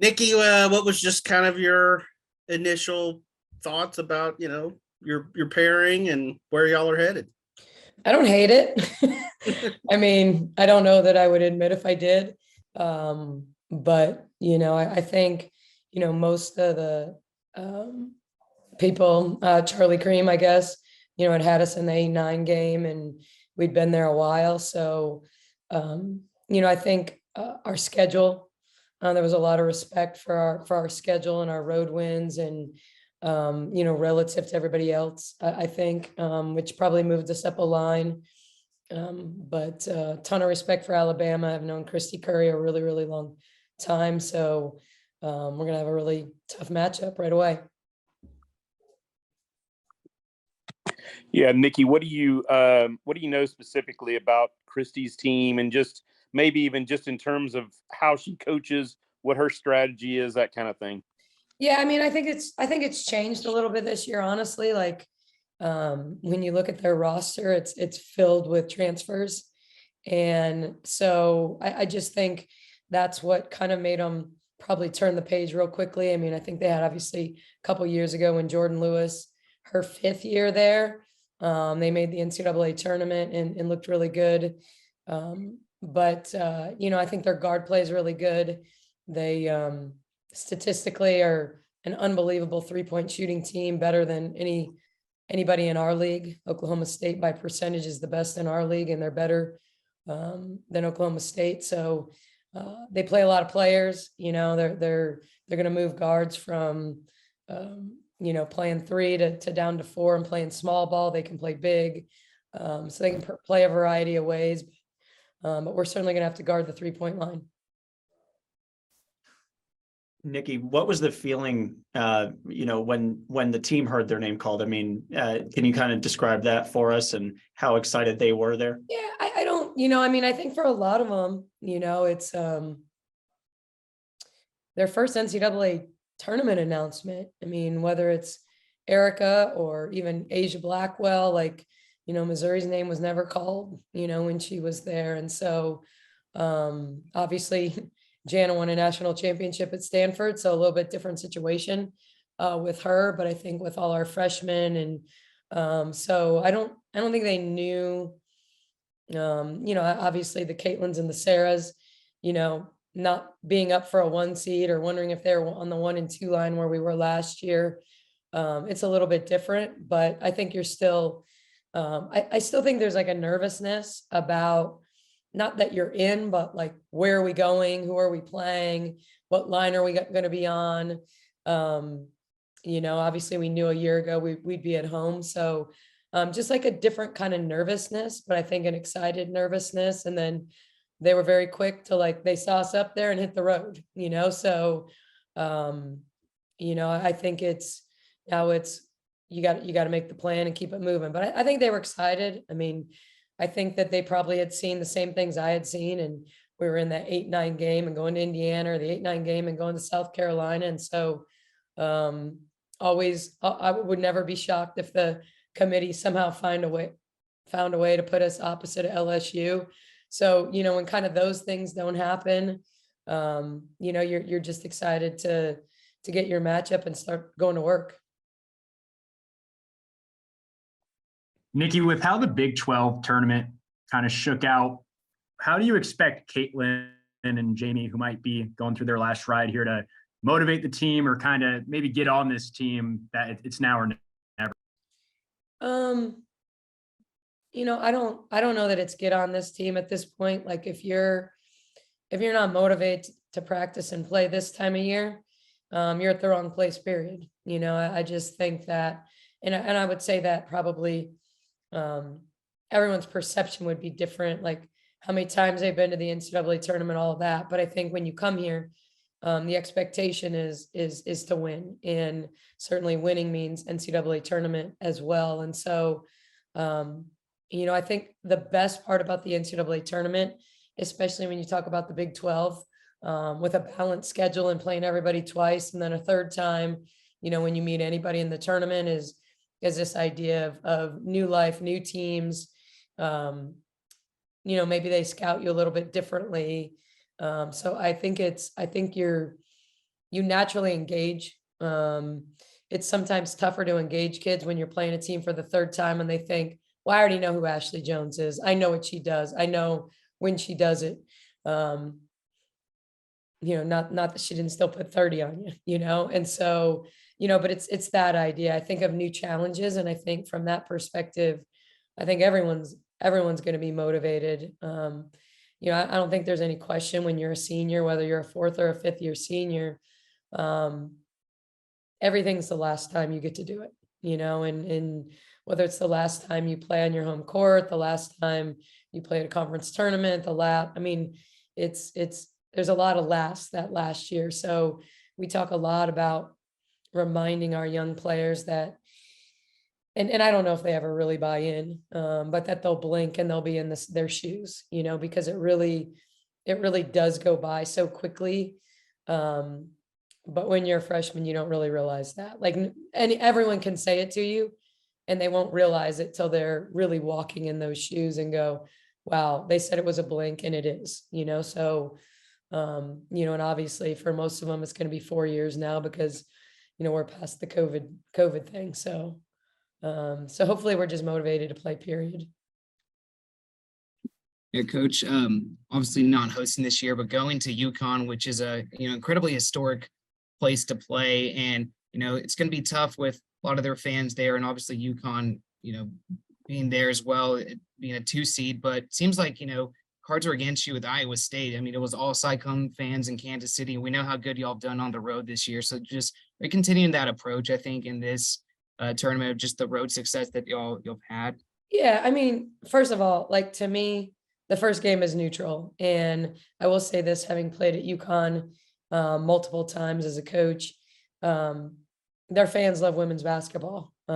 Nikki, what was just kind of your initial thoughts about your pairing and where y'all are headed? I don't hate it. I mean, I don't know that I would admit if I did. But I think, most of the people, Charlie Cream, I guess, had us in the 8-9 game and we'd been there a while. So, I think our schedule, there was a lot of respect for our schedule and our road wins and, relative to everybody else, I think, which probably moved us up a line. But a ton of respect for Alabama. I've known Christy Curry a really, really long time. So we're going to have a really tough matchup right away. Yeah, Nikki, what do you know specifically about Christy's team, and just maybe even just in terms of how she coaches, what her strategy is, that kind of thing? Yeah, I mean, I think it's changed a little bit this year, honestly. Like when you look at their roster, it's filled with transfers. And so I just think that's what kind of made them probably turn the page real quickly. I mean, I think they had obviously a couple years ago when Jordan Lewis, her 5th year there, they made the NCAA tournament and looked really good. But I think their guard play is really good. They statistically are an unbelievable 3-point shooting team, better than anybody in our league. Oklahoma State by percentage is the best in our league, and they're better than Oklahoma State. So they play a lot of players. They're going to move guards from playing 3 to down to 4 and playing small ball. They can play big, so they can play a variety of ways. But we're certainly going to have to guard the 3-point line. Nikki, what was the feeling, when the team heard their name called? I mean, can you kind of describe that for us and how excited they were there? Yeah, I don't, I mean, I think for a lot of them, it's their first NCAA tournament announcement. I mean, whether it's Erica or even Asia Blackwell, like, Missouri's name was never called, when she was there. And so obviously Jana won a national championship at Stanford, so a little bit different situation with her. But I think with all our freshmen, and so I don't think they knew. Obviously the Caitlins and the Sarahs, not being up for a 1 seed or wondering if they were on the 1 and 2 line where we were last year. It's a little bit different, but I think you're still. I still think there's like a nervousness about. Not that you're in, but like, where are we going? Who are we playing? What line are we going to be on? Obviously we knew a year ago we'd be at home. So just like a different kind of nervousness, but I think an excited nervousness. And then they were very quick to, like, they saw us up there and hit the road, so, I think you got to make the plan and keep it moving. But I think they were excited. I mean, I think that they probably had seen the same things I had seen, and we were in that 8-9 game and going to Indiana, or the 8-9 game and going to South Carolina. And so I would never be shocked if the committee somehow found a way to put us opposite of LSU. So, when kind of those things don't happen, you're just excited to get your matchup and start going to work. Nikki, with how the Big 12 tournament kind of shook out, how do you expect Caitlin and Jamie, who might be going through their last ride here, to motivate the team, or kind of maybe get on this team that it's now or never? I don't know that it's get on this team at this point. Like, if you're not motivated to practice and play this time of year, you're at the wrong place, period. I just think that, and I would say that probably everyone's perception would be different, like how many times they've been to the NCAA tournament, all of that. But I think when you come here, the expectation is to win, and certainly winning means NCAA tournament as well. And so, I think the best part about the NCAA tournament, especially when you talk about the Big 12, with a balanced schedule and playing everybody twice, and then a third time, when you meet anybody in the tournament, is this idea of new life, new teams. Maybe they scout you a little bit differently. So I think you naturally engage. It's sometimes tougher to engage kids when you're playing a team for the third time and they think, well, I already know who Ashley Jones is. I know what she does. I know when she does it. Not that she didn't still put 30 on you, and so, but it's that idea. I think of new challenges, and I think from that perspective, I think everyone's going to be motivated. I don't think there's any question when you're a senior, whether you're a fourth or a fifth year senior, everything's the last time you get to do it, and whether it's the last time you play on your home court, the last time you play at a conference tournament, there's a lot of that last year. So we talk a lot about reminding our young players that, and I don't know if they ever really buy in, but that they'll blink and they'll be in their shoes, because it really does go by so quickly. But when you're a freshman, you don't really realize that. And everyone can say it to you and they won't realize it till they're really walking in those shoes and go, wow, they said it was a blink, and it is, so and obviously for most of them, it's going to be 4 years now because, we're past the COVID thing. So hopefully we're just motivated to play, period. Yeah, Coach, obviously not hosting this year, but going to UConn, which is a, incredibly historic place to play. And, it's going to be tough with a lot of their fans there. And obviously UConn, being there as well, being a 2 seed, but it seems like, cards are against you with Iowa State. I mean, it was all Sic'Em fans in Kansas City. We know how good y'all have done on the road this year. So just continuing that approach, I think, in this tournament of just the road success that y'all had. Yeah, I mean, first of all, to me, the first game is neutral. And I will say this, having played at UConn multiple times as a coach, their fans love women's basketball. They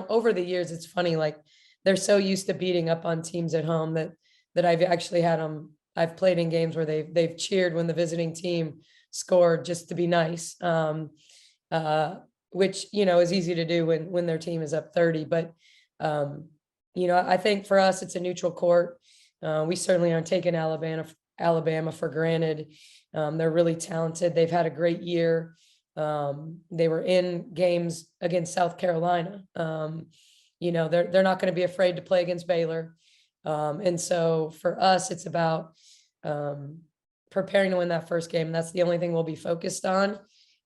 over the years, it's funny, they're so used to beating up on teams at home that I've actually had them. I've played in games where they've cheered when the visiting team scored just to be nice, which, is easy to do when their team is up 30. But, I think for us, it's a neutral court. We certainly aren't taking Alabama for granted. They're really talented. They've had a great year. They were in games against South Carolina. They're not going to be afraid to play against Baylor. And so for us, it's about preparing to win that first game. That's the only thing we'll be focused on.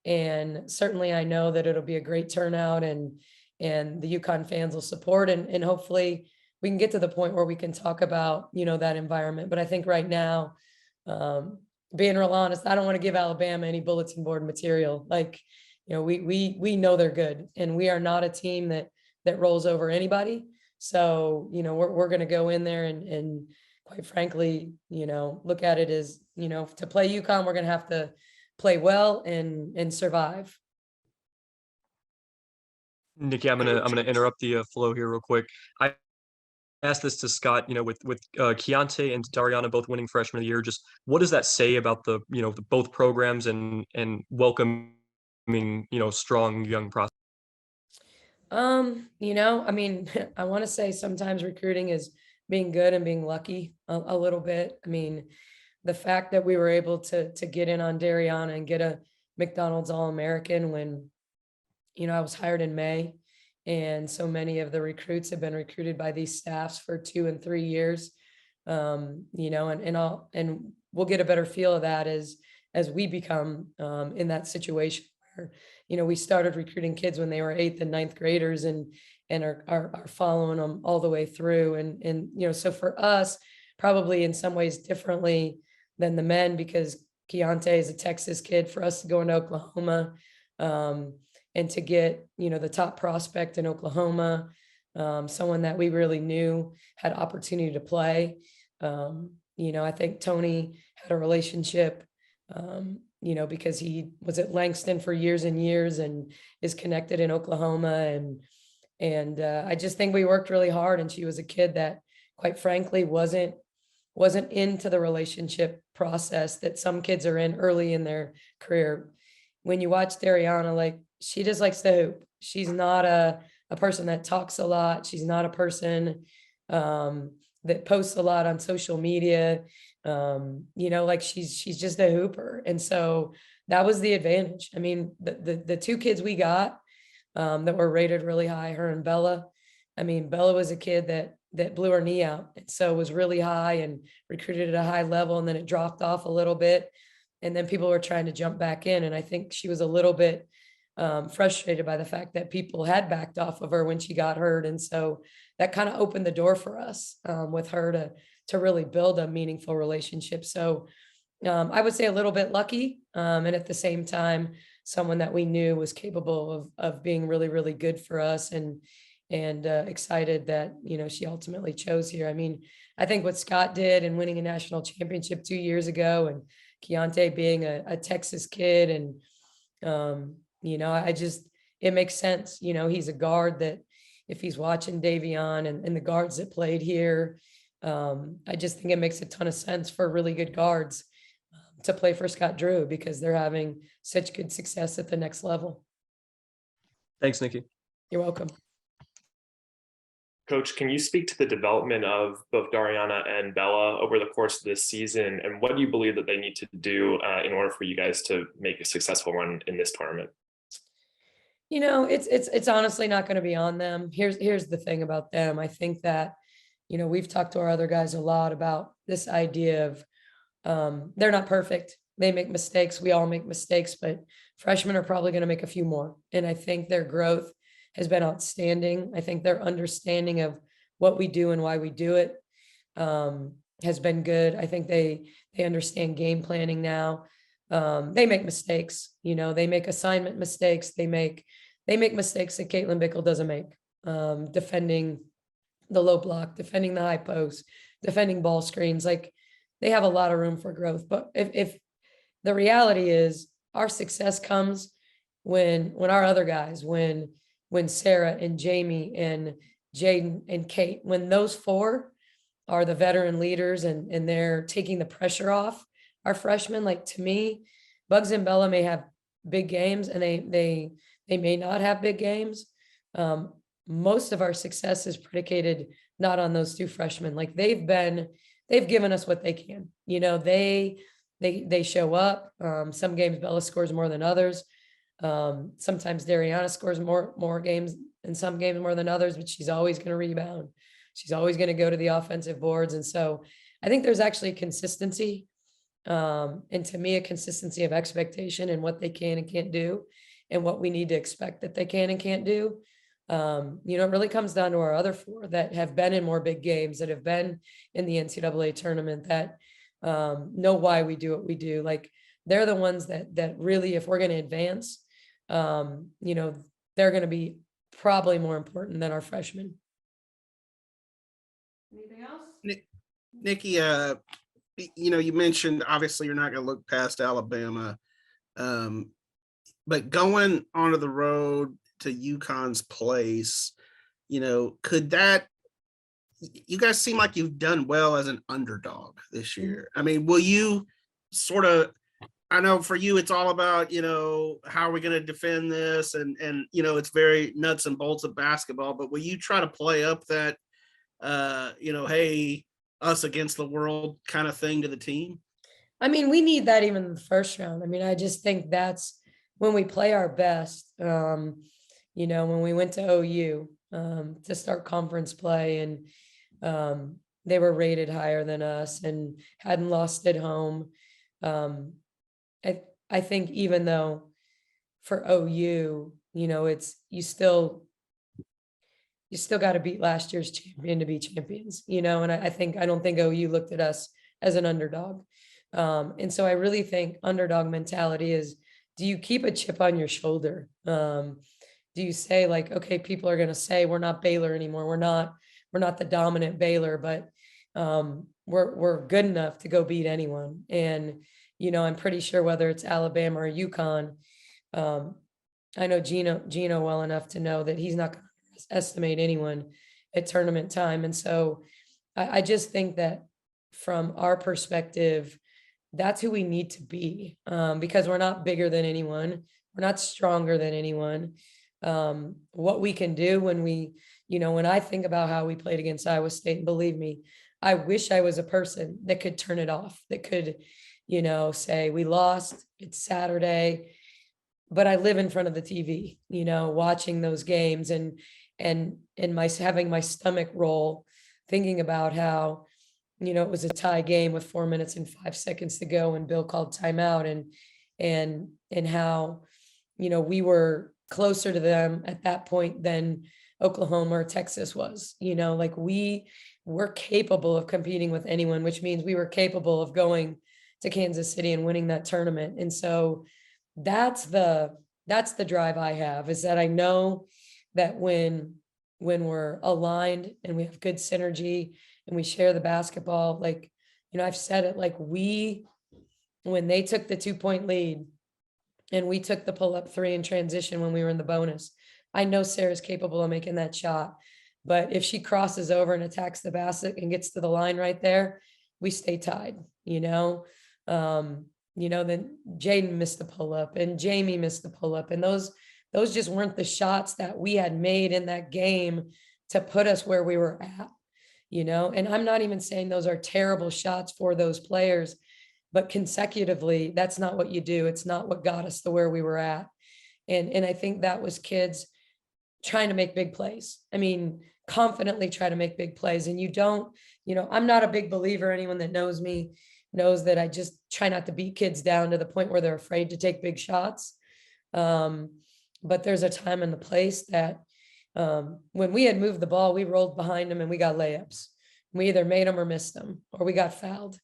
And certainly I know that it'll be a great turnout and the UConn fans will support, and hopefully we can get to the point where we can talk about, that environment. But I think right now, being real honest, I don't want to give Alabama any bulletin board material. We know they're good, and we are not a team that rolls over anybody. So, we're going to go in there and quite frankly, look at it as, to play UConn, we're going to have to play well and survive. Nicki, I'm gonna interrupt the flow here real quick. I asked this to Scott, with Keontae and Dariana both winning freshman of the year, just what does that say about the both programs and welcoming, strong young prospects? I mean, I want to say sometimes recruiting is being good and being lucky a little bit. I mean, the fact that we were able to get in on Dariana and get a McDonald's All-American when, I was hired in May, and so many of the recruits have been recruited by these staffs for 2 and 3 years. And we'll get a better feel of that as we become in that situation where, we started recruiting kids when they were 8th and 9th graders and are following them all the way through. And so for us, probably in some ways differently than the men, because Keontae is a Texas kid, for us to go into Oklahoma, and to get, the top prospect in Oklahoma, someone that we really knew had opportunity to play. I think Tony had a relationship, because he was at Langston for years and years and is connected in Oklahoma. And I just think we worked really hard, and she was a kid that quite frankly wasn't into the relationship process that some kids are in early in their career. When you watch Dariana, she just likes to hoop. She's not a person that talks a lot. She's not a person that posts a lot on social media. You know, like she's just a hooper. And so that was the advantage. I mean, the two kids we got that were rated really high, her and Bella. I mean, Bella was a kid that blew her knee out. And so was really high and recruited at a high level. And then it dropped off a little bit. And then people were trying to jump back in. And I think she was a little bit frustrated by the fact that people had backed off of her when she got hurt. And so that kind of opened the door for us with her to really build a meaningful relationship. So I would say a little bit lucky. And at the same time, someone that we knew was capable of being really, really good for us, and excited that, you know, she ultimately chose here. I mean, I think what Scott did and winning a national championship 2 years ago, and Keontae being a Texas kid, and you know, it makes sense. You know, he's a guard that if he's watching Davion and the guards that played here, I just think it makes a ton of sense for really good guards to play for Scott Drew, because they're having such good success at the next level. Thanks, Nicki. You're welcome. Coach, can you speak to the development of both Dariana and Bella over the course of this season, and what do you believe that they need to do in order for you guys to make a successful run in this tournament? You know, it's honestly not going to be on them. Here's the thing about them. I think that, you know, we've talked to our other guys a lot about this idea of they're not perfect. They make mistakes. We all make mistakes, but freshmen are probably going to make a few more. And I think their growth has been outstanding. I think their understanding of what we do and why we do it has been good. I think they understand game planning now. They make mistakes, you know, they make assignment mistakes. They make mistakes that Caitlin Bickle doesn't make, defending the low block, defending the high post, defending ball screens. Like, they have a lot of room for growth. But if the reality is, our success comes when our other guys, when Sarah and Jamie and Jaden and Kate, when those four are the veteran leaders and they're taking the pressure off our freshmen. Like, to me, Bugs and Bella may have big games, and they may not have big games. Most of our success is predicated not on those two freshmen. Like, they've given us what they can. You know, they show up. Some games Bella scores more than others. Sometimes Dariana scores more games in some games more than others, but she's always going to rebound. She's always going to go to the offensive boards. And so I think there's actually consistency. And to me, a consistency of expectation in what they can and can't do, and what we need to expect that they can and can't do. You know, it really comes down to our other four that have been in more big games, that have been in the NCAA tournament, that know why we do what we do. Like, they're the ones that really, if we're going to advance, you know, they're going to be probably more important than our freshmen. Anything else? Nicki, you know, you mentioned obviously you're not going to look past Alabama, but going onto the road to UConn's place, you know, you guys seem like you've done well as an underdog this year. I mean, will you sort of, I know for you, it's all about, you know, how are we going to defend this? And, you know, it's very nuts and bolts of basketball, but will you try to play up that, you know, hey, us against the world kind of thing to the team? I mean, we need that even in the first round. I mean, I just think that's when we play our best. You know, when we went to OU to start conference play, and they were rated higher than us and hadn't lost at home. I think even though for OU, you know, it's you still got to beat last year's champion to be champions, you know, and I don't think OU looked at us as an underdog. And so I really think underdog mentality is, do you keep a chip on your shoulder? Do you say, like, okay, people are going to say we're not Baylor anymore. We're not the dominant Baylor, but we're good enough to go beat anyone. And, you know, I'm pretty sure whether it's Alabama or UConn, I know Gino well enough to know that he's not going to estimate anyone at tournament time. And so I just think that from our perspective, that's who we need to be, because we're not bigger than anyone. We're not stronger than anyone. What we can do when I think about how we played against Iowa State, and believe me, I wish I was a person that could turn it off, that could, say we lost, it's Saturday, but I live in front of the TV, watching those games and having my stomach roll, thinking about how, it was a tie game with 4 minutes and 5 seconds to go and Bill called timeout and how, we were closer to them at that point than Oklahoma or Texas was, like we were capable of competing with anyone, which means we were capable of going to Kansas City and winning that tournament. And so that's the drive I have, is that I know that when we're aligned and we have good synergy and we share the basketball, like, I've said it, like when they took the 2-point lead and we took the pull-up 3 in transition when we were in the bonus, I know Sarah's capable of making that shot. But if she crosses over and attacks the basket and gets to the line right there, we stay tied, then Jaden missed the pull-up and Jamie missed the pull-up. And those just weren't the shots that we had made in that game to put us where we were at, and I'm not even saying those are terrible shots for those players, but consecutively, that's not what you do. It's not what got us to where we were at. And I think that was kids trying to make big plays. I mean, confidently try to make big plays. And you don't, I'm not a big believer. Anyone that knows me knows that I just try not to beat kids down to the point where they're afraid to take big shots. But there's a time and the place that when we had moved the ball, we rolled behind them and we got layups. We either made them or missed them, or we got fouled.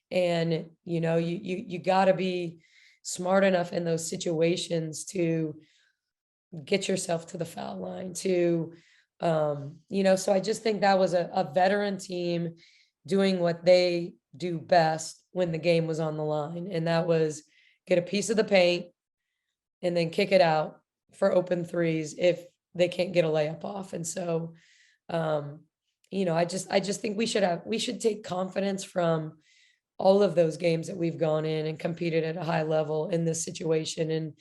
And, you got to be smart enough in those situations to get yourself to the foul line to, so I just think that was a veteran team doing what they do best when the game was on the line. And that was get a piece of the paint and then kick it out for open threes if they can't get a layup off. And so, I just think we should take confidence from all of those games that we've gone in and competed at a high level in this situation.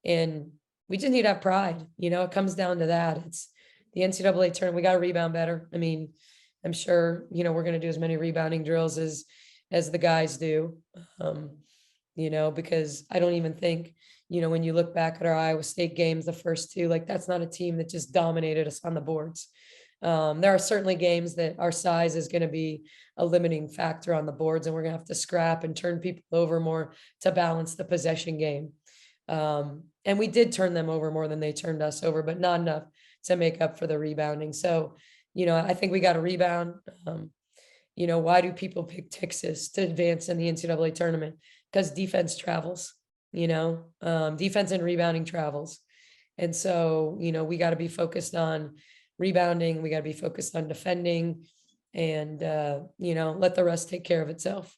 And we just need to have pride. It comes down to that. It's the NCAA tournament. We got to rebound better. I mean, I'm sure, we're going to do as many rebounding drills as the guys do, because I don't even think, when you look back at our Iowa State games, the first 2, like that's not a team that just dominated us on the boards. There are certainly games that our size is going to be a limiting factor on the boards, and we're going to have to scrap and turn people over more to balance the possession game. And we did turn them over more than they turned us over, but not enough to make up for the rebounding. So, I think we got to rebound. Why do people pick Texas to advance in the NCAA tournament? Because defense travels, defense and rebounding travels. And so, we got to be focused on rebounding. We got to be focused on defending and, let the rest take care of itself.